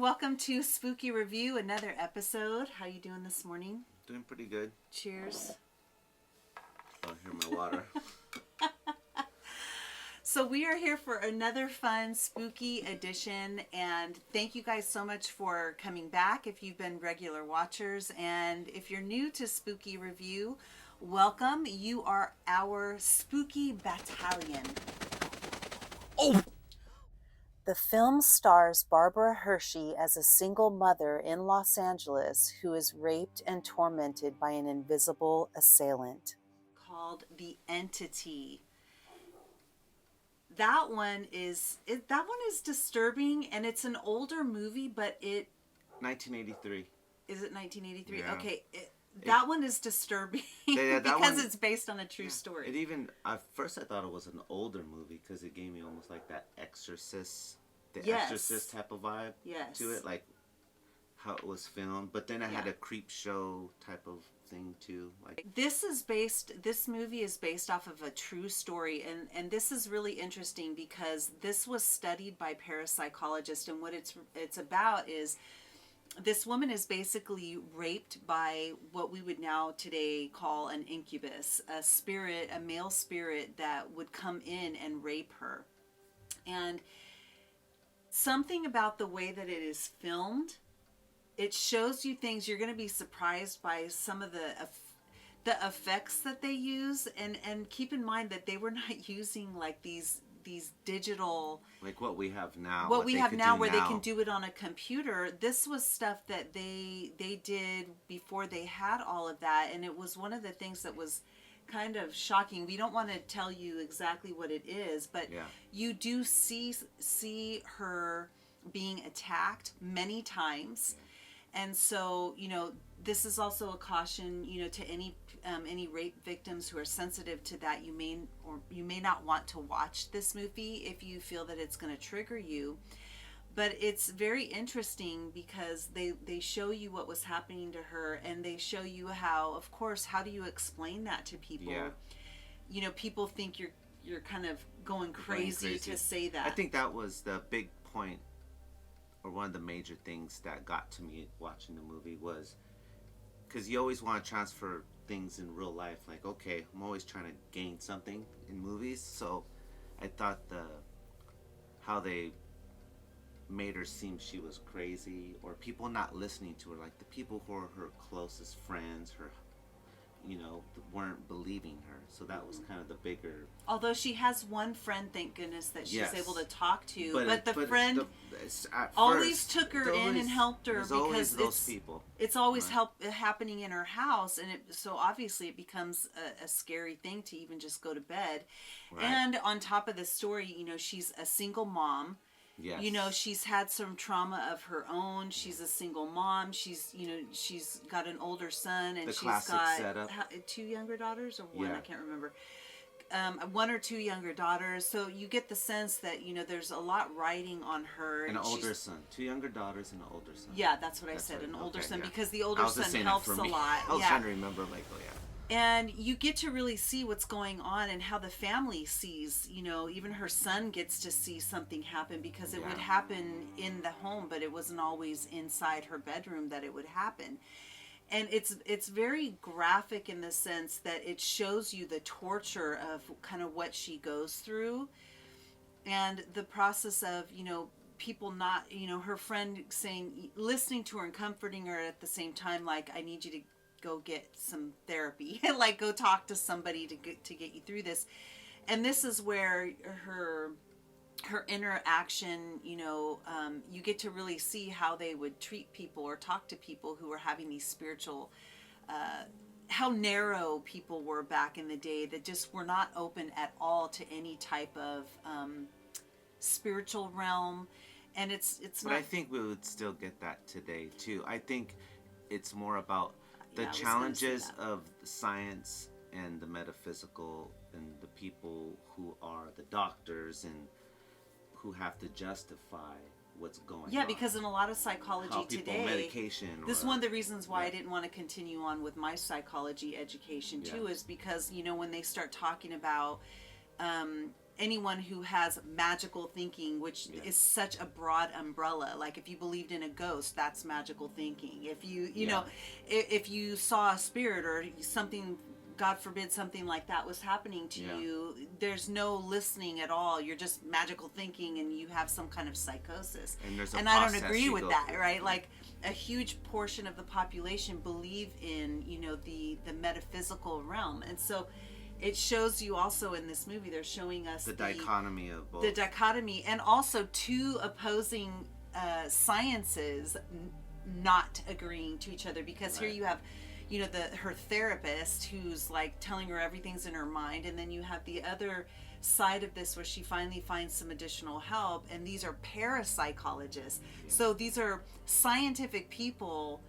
welcome to Spooky Review, another episode. How you doing this morning? Doing pretty good. Cheers. Oh, here's my water. So we are here for another fun spooky edition, and thank you guys so much for coming back if you've been regular watchers. And if you're new to Spooky Review, welcome. You are our Spooky BAT-Talion. Oh! The film stars Barbara Hershey as a single mother in Los Angeles who is raped and tormented by an invisible assailant called The Entity. That one is disturbing, and it's an older movie, but 1983. Is it 1983? Yeah. Okay, that one is disturbing because it's based on a true story. It even at first I thought it was an older movie because it gave me almost like that Exorcist, Exorcist type of vibe to it, like how it was filmed. But then it had a creep show type of thing too. Like this movie is based off of a true story, and this is really interesting because this was studied by parapsychologists, and what it's about is this woman is basically raped by what we would now today call an incubus, a male spirit that would come in and rape her. And something about the way that it is filmed, it shows you things you're going to be surprised by some of the effects that they use, and keep in mind that they were not using like these digital, like what we have now. What we have now, where they can do it on a computer. This was stuff that they did before they had all of that, and it was one of the things that was kind of shocking. We don't want to tell you exactly what it is, but you do see her being attacked many times. And so, this is also a caution, to any rape victims who are sensitive to that. You may not want to watch this movie if you feel that it's going to trigger you. But it's very interesting because they show you what was happening to her, and they show you how, of course, how do you explain that to people? Yeah. People think you're kind of going crazy to say that. I think that was the big point, or one of the major things that got to me watching the movie, was because you always want to transfer things in real life. Like, okay, I'm always trying to gain something in movies, so I thought how they made her seem she was crazy, or people not listening to her, like the people who are her closest friends, weren't believing her. So that was kind of the bigger. Although she has one friend, thank goodness, that she's able to talk to, but the friend always took her in and helped her, because it's always happening in her house, and so obviously it becomes a scary thing to even just go to bed. Right. And on top of the story, she's a single mom. Yes. She's had some trauma of her own. She's a single mom. She's got an older son, and she's got two younger daughters, or one, I can't remember. One or two younger daughters. So you get the sense that, there's a lot riding on her. And an older son. Two younger daughters and an older son. Yeah, that's what I said, an older son, because the older son helps a lot. I was trying to remember, And you get to really see what's going on, and how the family sees, even her son gets to see something happen, because it would happen in the home, but it wasn't always inside her bedroom that it would happen. And it's very graphic in the sense that it shows you the torture of kind of what she goes through, and the process of, people not, her friend listening to her and comforting her at the same time, like, I need you to go get some therapy, like go talk to somebody to get you through this. And this is where her interaction, you get to really see how they would treat people or talk to people who were having these spiritual, how narrow people were back in the day, that just were not open at all to any type of spiritual realm. And it's but I think we would still get that today too. I think it's more about the challenges of science and the metaphysical, and the people who are the doctors and who have to justify what's going on. Yeah, because in a lot of psychology today, medication. This is one of the reasons why I didn't want to continue on with my psychology education too, is because, when they start talking about, anyone who has magical thinking, which is such a broad umbrella. Like if you believed in a ghost, that's magical thinking. If you know, if you saw a spirit or something, God forbid something like that was happening to you, there's no listening at all. You're just magical thinking and you have some kind of psychosis. And I don't agree with that, right? Like a huge portion of the population believe in, you know, the metaphysical realm. And so it shows you also in this movie, they're showing us the dichotomy of both. The dichotomy, and also two opposing sciences not agreeing to each other, because here you have, you know, her therapist who's like telling her everything's in her mind, and then you have the other side of this where she finally finds some additional help, and these are parapsychologists. So these are scientific people,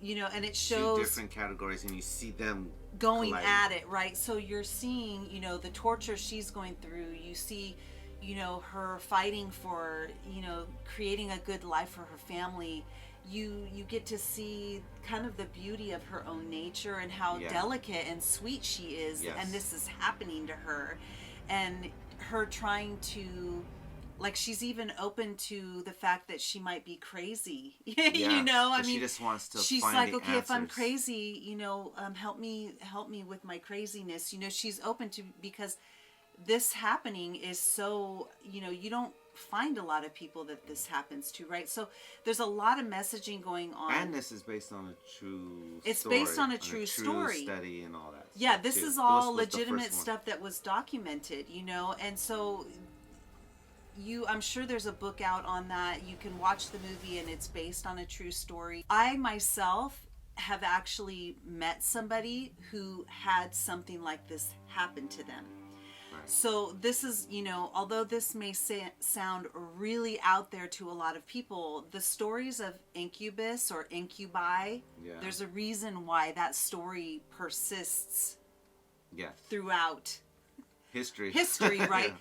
you know, and it shows two different categories, and you see them going colliding. at it, right? So you're seeing, you know, the torture she's going through. You see, you know, her fighting for, you know, creating a good life for her family. You get to see kind of the beauty of her own nature and how delicate and sweet she is, and this is happening to her, and her trying to, like, she's even open to the fact that she might be crazy. You know, I mean, she just wants to. She's find like, the okay, answers. if I'm crazy, you know, help me with my craziness. You know, she's open to, because this happening is so, you know, you don't find a lot of people that this happens to, right? So there's a lot of messaging going on. And this is based on a true It's story, based on a true story. Study and all that. Yeah, this is all legitimate stuff that was documented, you know, and so I'm sure there's a book out on that. You can watch the movie and it's based on a true story. I myself have actually met somebody who had something like this happen to them. So this is, you know, although this may sound really out there to a lot of people, the stories of incubus or incubi, there's a reason why that story persists throughout history, right?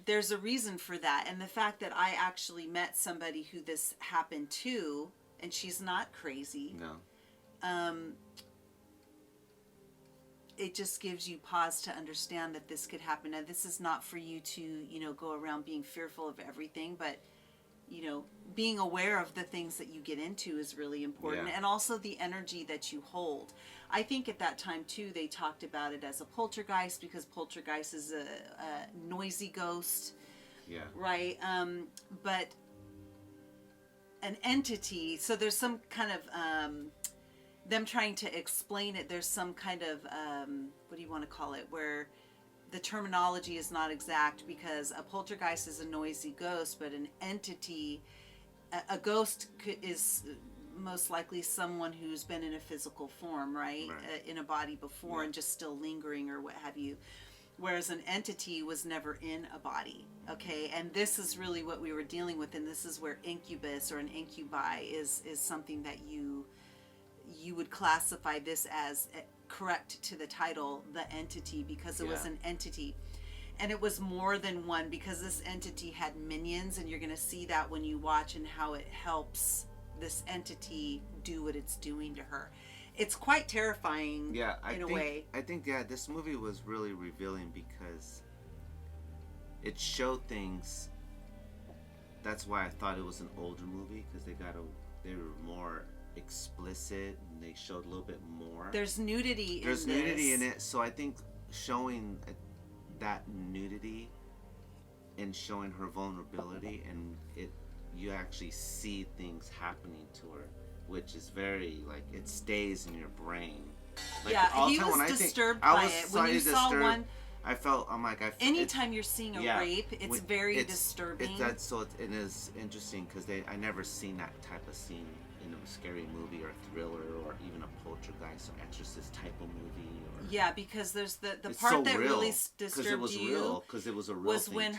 There's a reason for that. And the fact that I actually met somebody who this happened to, and she's not crazy. No. It just gives you pause to understand that this could happen. Now, this is not for you to, you know, go around being fearful of everything, but, you know, being aware of the things that you get into is really important. And also the energy that you hold. I think at that time, too, they talked about it as a poltergeist, because poltergeist is a noisy ghost. Yeah. Right? But an entity, so there's some kind of... them trying to explain it, there's some kind of, what do you want to call it, where the terminology is not exact, because a poltergeist is a noisy ghost, but an entity, a ghost is most likely someone who's been in a physical form, right? In a body before and just still lingering or what have you. Whereas an entity was never in a body, okay? And this is really what we were dealing with, and this is where incubus or an incubi is something that you would classify this as correct to the title, the entity, because it was an entity. And it was more than one, because this entity had minions, and you're going to see that when you watch, and how it helps this entity do what it's doing to her. It's quite terrifying in a way. I think, this movie was really revealing, because it showed things. That's why I thought it was an older movie, because they were more explicit, and they showed a little bit more. There's nudity in it, so I think showing that nudity and showing her vulnerability, and you actually see things happening to her, which is very, like, it stays in your brain. Like, he was disturbed by it. When you saw one, I felt, anytime you're seeing a rape, it's very disturbing. It is interesting, because I never seen that type of scene in a scary movie or a thriller or even a poltergeist or exorcist type of movie. Because there's the part so that real, really disturbed you because it was a real was thing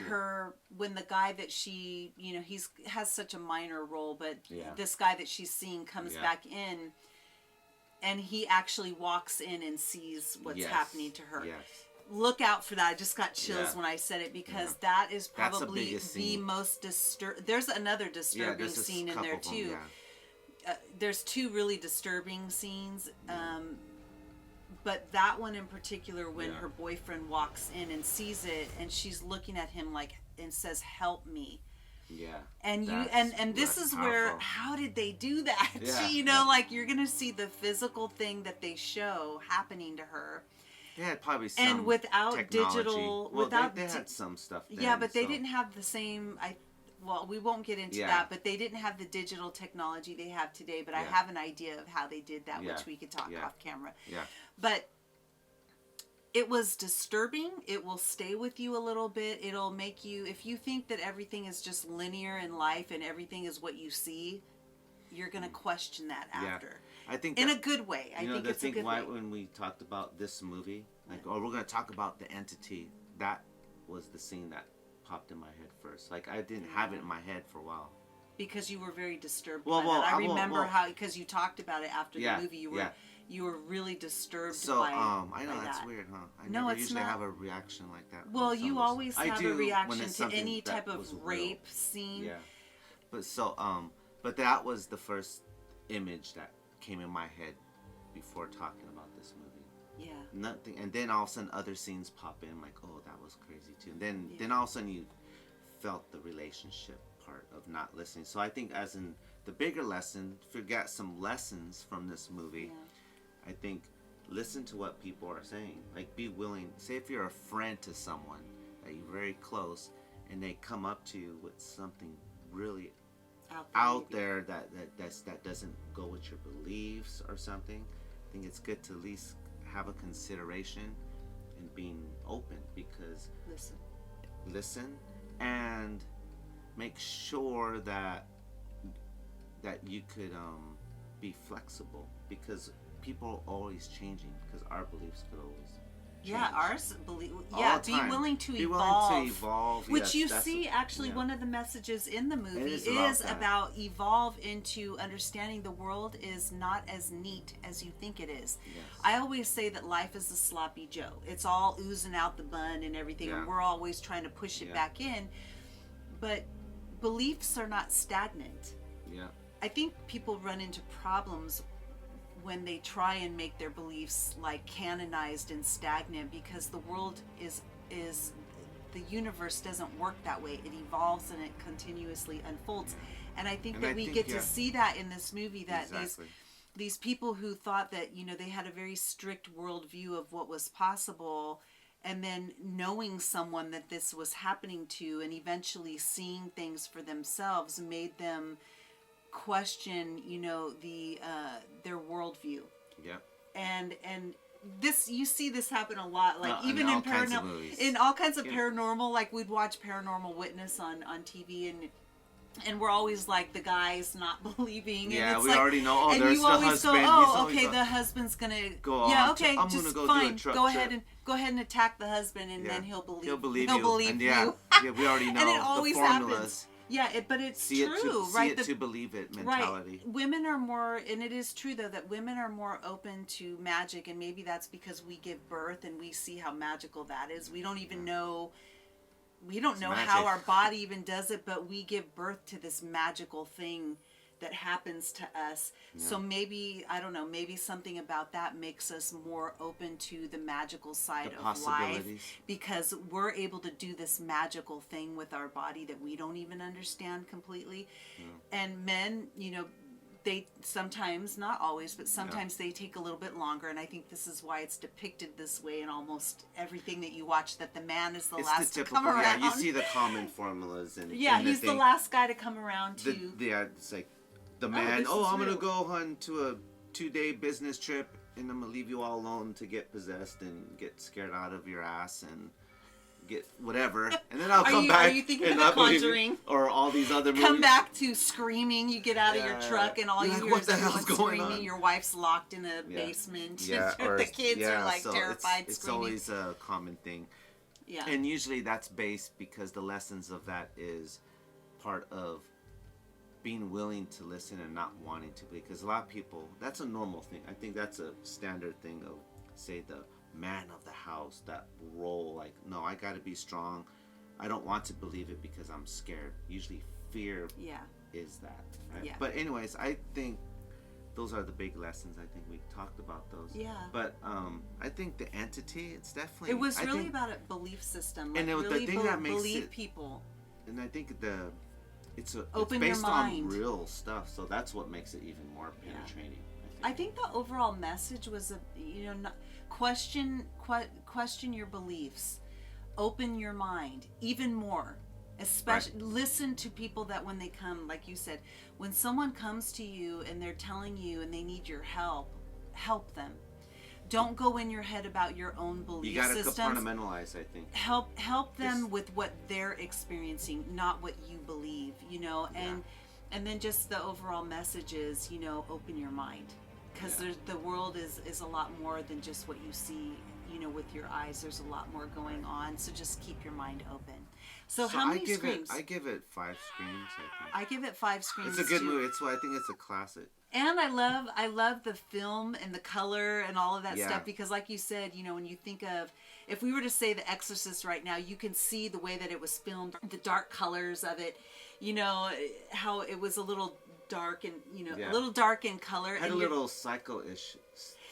when the guy that she, you know, has such a minor role, but this guy that she's seeing comes back in, and he actually walks in and sees what's happening to her. Look out for that. I just got chills when I said it, because that is probably the most there's another disturbing scene in there too. There's two really disturbing scenes, But that one in particular, when Yeah. her boyfriend walks in and sees it, and she's looking at him like and says, "Help me." Yeah. And you That's- and this that's is where, powerful. how did they do that? Yeah, You know, yeah. like you're gonna see the physical thing that they show happening to her, They had probably some and without technology. digital, Well, without they had some stuff then, yeah, but they so- didn't have the same. Well, we won't get into Yeah. that, but they didn't have the digital technology they have today. But I Yeah. have an idea of how they did that, Yeah. which we could talk Yeah. off camera. Yeah. But it was disturbing. It will stay with you a little bit. It'll make you, if you think that everything is just linear in life and everything is what you see, you're going to question that Yeah. after. I think In that, a good way. I you know, think the it's a thing good why way. when we talked about this movie, like, oh, we're going to talk about the entity, that was the scene that popped in my head first. Like, I didn't have it in my head for a while. Because you were very disturbed Well, by well, that. I I- well, remember well- how, because you talked about it after Yeah, the movie, you were really disturbed So, by I know by that's that. weird, huh? I No, never it's usually not. have a reaction like that. Well, when some you of those- always I have do a when reaction it's to something any that type was of real. rape scene. Yeah. But so, but that was the first image that came in my head before talking about this movie. Yeah. Nothing, and then all of a sudden other scenes pop in, like, oh, that was crazy too. And then, Yeah. then all of a sudden you felt the relationship part of not listening. So I think as in the bigger lesson, forget some lessons from this movie. Yeah. I think listen to what people are saying. Like, be willing. Say if you're a friend to someone that you're very close, and they come up to you with something really out maybe. there that doesn't go with your beliefs or something. I think it's good to at least have a consideration and being open, because listen and make sure that you could be flexible, because people are always changing, because our beliefs could always Yeah, change. ours believe. All Yeah, the be time. willing to Be evolve. willing to evolve, Which yes, you that's see, actually, yeah. one of the messages in the movie is about is that. about evolve into understanding the world is not as neat as you think it is. Yes. I always say that life is a sloppy Joe. It's all oozing out the bun and everything, Yeah. and we're always trying to push it Yeah. back in. But beliefs are not stagnant. Yeah. I think people run into problems when they try and make their beliefs like canonized and stagnant, because the world is the universe doesn't work that way. It evolves and it continuously unfolds. And I think And that I we think, get yeah. to see that in this movie, that Exactly. these people who thought that, you know, they had a very strict worldview of what was possible, and then knowing someone that this was happening to and eventually seeing things for themselves made them question, you know, their worldview. Yeah. And this, you see this happen a lot, like In even all in kinds of movies. in all kinds of Yeah. paranormal, like we'd watch Paranormal Witness on TV, and we're always like the guy's not believing, and Yeah, it's we like, already know, oh, and there's you the always husband, go, he's oh, always okay, go- the husband's gonna go yeah, on okay, I'm just gonna go do a fine, truck go trip. ahead and attack the husband, and Yeah. then he'll believe He'll believe you. And yeah, we already know And it always the formulas. happens. Yeah, but it's See true, it, right? See it to believe it mentality. Right. Women are more, and it is true though, that women are more open to magic, and maybe that's because we give birth and we see how magical that is. We don't even know, how magic. our body even does it, but we give birth to this magical thing that happens to us. Yeah. So maybe, I don't know, maybe something about that makes us more open to the magical side The of life, possibilities. because we're able to do this magical thing with our body that we don't even understand completely. And men, you know, they sometimes, not always, but sometimes they take a little bit longer, and I think this is why it's depicted this way in almost everything that you watch, that the man is the It's last the to come typical, around. yeah, you see the common formulas and Yeah, in he's the thing. last guy to come around to. It's like the man, this is I'm real. gonna go on to a 2-day business trip, and I'm gonna leave you all alone to get possessed and get scared out of your ass and get whatever, and then I'll come back. Are you thinking and of The not believe it. Conjuring? Or all these other movies? Come back to screaming. You get out of your Yeah. truck, and all You're you like, hear what is the hell's everyone going screaming. on? Your wife's locked in a Yeah. basement. Yeah, or the kids are like so terrified, it's screaming. always a common thing. Yeah. And usually that's based because the lessons of that is part of being willing to listen and not wanting to, because a lot of people, that's a normal thing. I think that's a standard thing of, say, the man of the house, that role, like, no, I got to be strong. I don't want to believe it because I'm scared. Usually fear Yeah. is that. Right? Yeah. But anyways, I think those are the big lessons. I think we talked about those. Yeah. But I think the entity, it's definitely. It was I really think, about a belief system. Like and really the thing that makes believe it, people. and I think it's Open based your mind. on real stuff, so that's what makes it even more penetrating. I think the overall message was not question your beliefs, open your mind even more. Especially listen to people that when they come, like you said, when someone comes to you and they're telling you and they need your help them. Don't go in your head about your own belief systems. You gotta compartmentalize, I think. Help them with what they're experiencing, not what you believe, and then just the overall message is, open your mind. Because the world is a lot more than just what you see, with your eyes. There's a lot more going on. So just keep your mind open. So how many screams? I give it 5 screams, I think. I give it 5 screams. It's a good too. movie. I think it's a classic. And I love the film and the color and all of that stuff, because like you said, when you think of, if we were to say The Exorcist right now, you can see the way that it was filmed, the dark colors of it, how it was a little dark and, a little dark in color. Had and a little psycho-ish.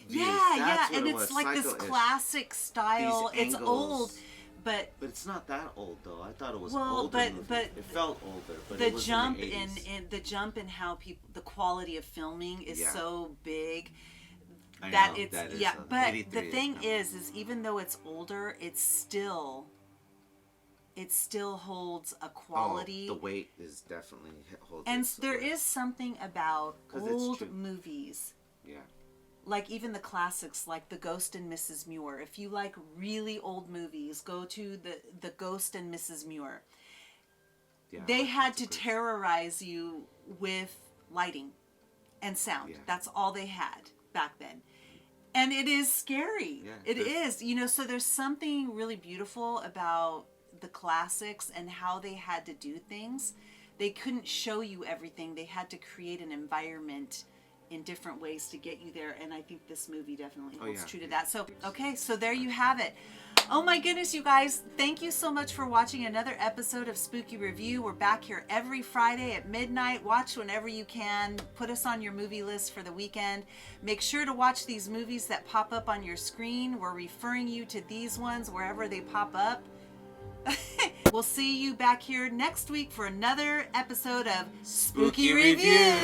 Yeah, and it's like this classic style. It's old. But it's not that old though. I thought it was older. But it felt older. But the it was jump in the 80s. in the jump in how the quality of filming is so big I that know, it's that is But the thing is even though it's older, it still holds a quality. The weight is definitely holds. And there is something about old movies. Yeah. Like even the classics, like The Ghost and Mrs. Muir. If you like really old movies, go to the Ghost and Mrs. Muir. Yeah, they had to terrorize you with lighting and sound. Yeah. That's all they had back then. And it is scary. Yeah, it is. So there's something really beautiful about the classics and how they had to do things. They couldn't show you everything. They had to create an environment in different ways to get you there, and I think this movie definitely holds true to that. So, okay, so there you have it. Oh my goodness, you guys, thank you so much for watching another episode of Spooky Review. We're back here every Friday at midnight. Watch whenever you can. Put us on your movie list for the weekend. Make sure to watch these movies that pop up on your screen. We're referring you to these ones wherever they pop up. We'll see you back here next week for another episode of Spooky Review.